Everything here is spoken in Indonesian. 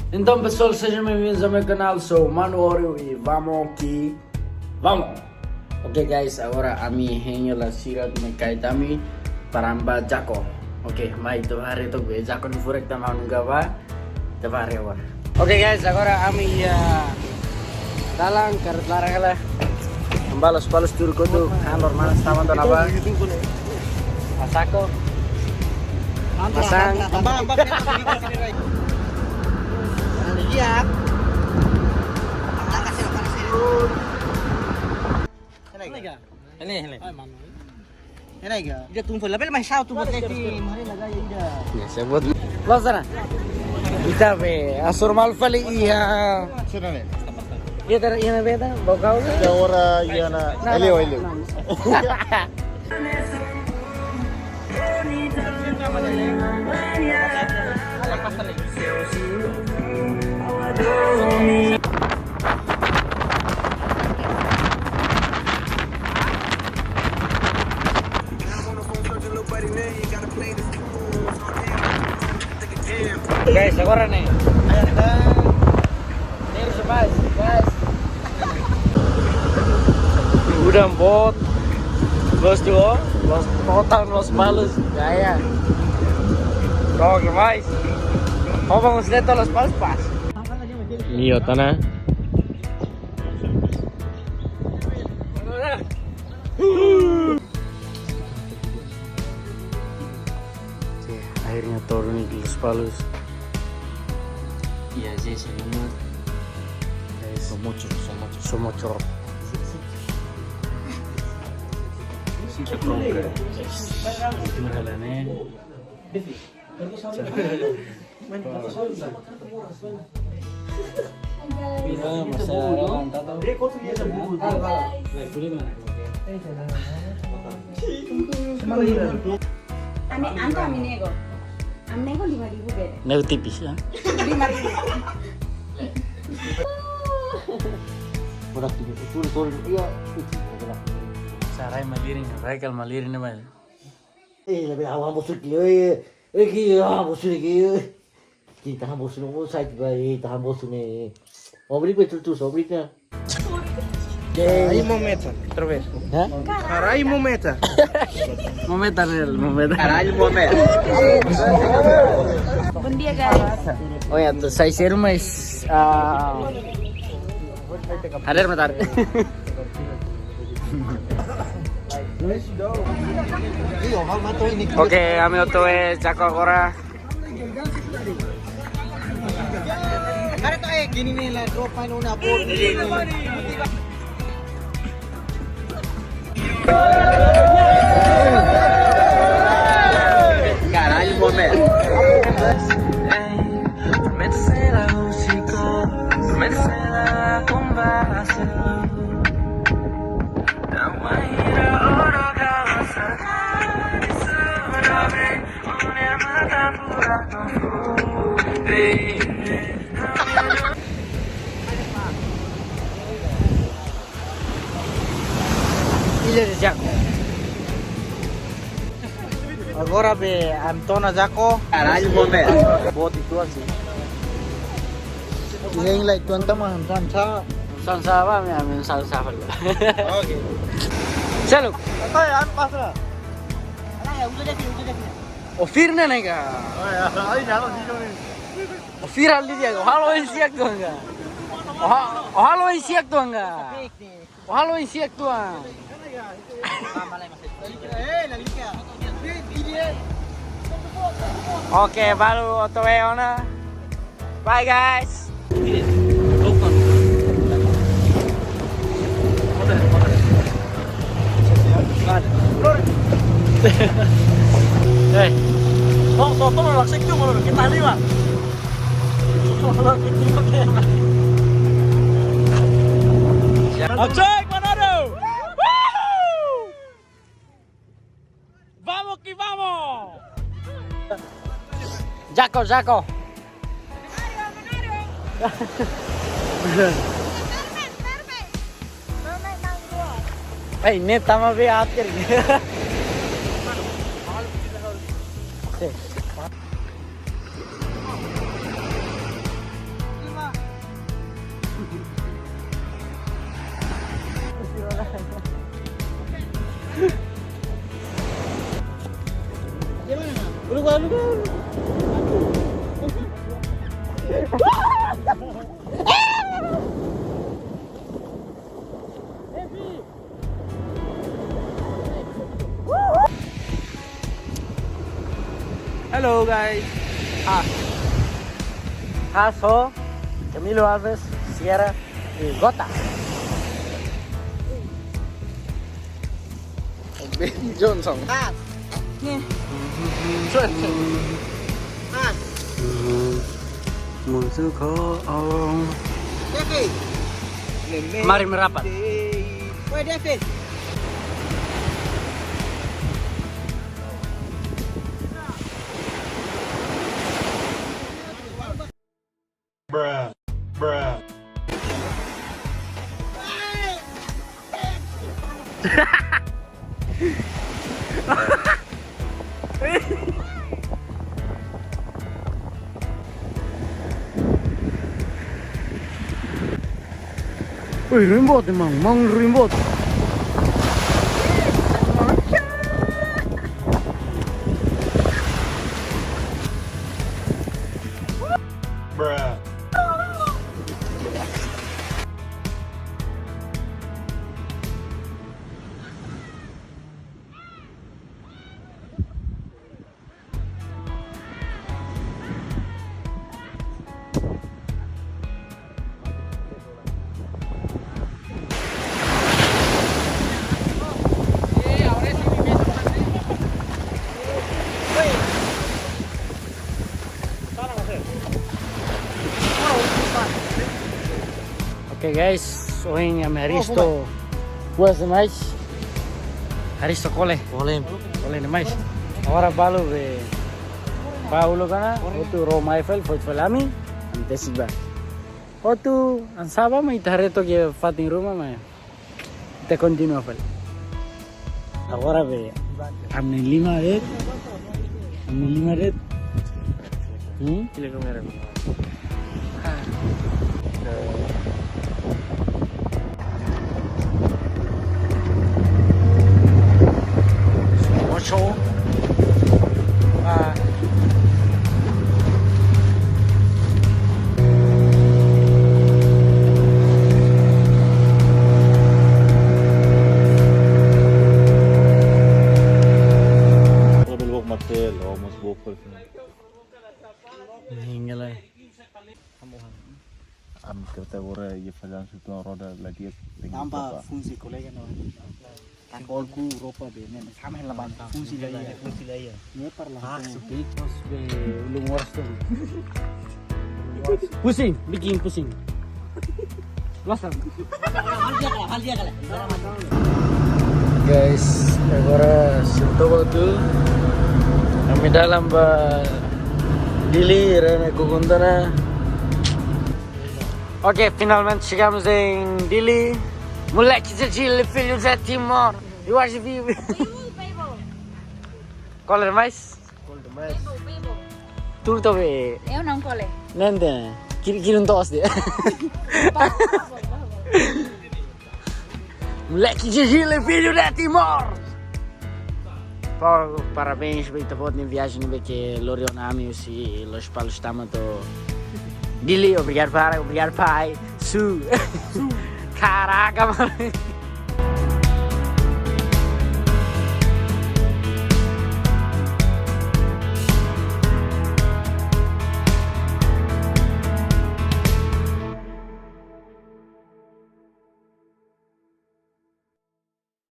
Então pessoal, sejam bem-vindos ao meu canal, sou o Mano Oreo e vamos que vamos! Ok guys, agora kami henyo la sirat may kahit kami paramba Jako. Ok, may ito hari ito be Jako ni furek tama nungga ba? Ito hari agora. Ok guys, agora kami dalang karat larang kala. Balos turko tu kanor manas taman to naba. Masako. Masang. Lihat. Ini. Ini ga. Dia tunggu level mai sao tunggu lagi. Mari lagay ida. Ya sebut. Lo sana. Kita be asur malfali iya. Sudah nih. Iya ter iya beda bokau. Ya ora iya na. Elio. Guys, agora nih. Ini sebas, guys. Udah bot. Los total los palos, gaya. Kau guys. Kau bangun sedeto los palos pas. Iyo tanah. Akhirnya turun di Los Palos. Iya sih selimut. Somocor. Anda nego 5.000 beda. Nego tipis ya. 5.000. Udah turun. Iya. Sarai malirin, Raikal malirin na ba? Lebih awal bosuk kieu. Bosuk kieu. Kita bosuk no site bae, tahan bosuk ne. Obrik betul tu sobriknya. Carai mometa, terus. Hah? Carai mometa. Mometa. Bom dia guys. Oh ya, tuh saya share mas. Hadir bentar. Iyo, hal mato ini. Oke, kami otwe Jako agora. Ada to gini nih lah drop main una por. Caralho, momento. Ile de Jako. Agora be Antona Jako. Caralho, momento. Bot itu sih. Yang like tuan teman sa. Sansa ba mi amin salsa fa. Oke. Chalo. Apa ya pasra? Ofir na nega. Ay, nalo dito ni. Ofir ali dia. Halo siak tu enggak. Halo siak tu enggak. Halo siak tu. Oke, baru otwe ona. Bye guys. So nolak sektu malu kita lima. Acek Manado. Vamos que vamos. Jako. Ini tama be akhir. Hello guys. Hasso, Camilo Alves, Sierra y Gota. Ben Johnson. Mari merapat. Woi David. Wih, rimbot emang, rimbot. Oke guys, hoy kami Haristo buat mais. Haristo kole mais. Agora balu be Paulo kana otu Roma Eiffel foi falami antesiba. Otu ansaba mai tareto que fatin Roma mai. Te continua fel. Agora be amne lima red. Kile kamera. Ocho. Categoria e falhar se tu roda lagi Tambah fungsi kolega no. Takolku Eropa be men sama laban fungsi laya. Ni parlah. Picos be ulung waras tuh. Pusing, bikin pusing. Langsung. Hal dia kala. Guys, agora sinto tuh kami dalam ba Dili Rene Kukuntana. Ok, finalmente chegamos em Dili. Moleque de Dili, filho de Timor. Eu acho vivo. Qual é mais? Tudo tá bem. Eu não colei. Nende, kira tos dia. Moleque de Dili, filho de Timor. Parabéns, bem, tá bom na viagem, bem que Lorionami e Los Palos estamos Dili, obrigado pai, Su. Caraca, mano.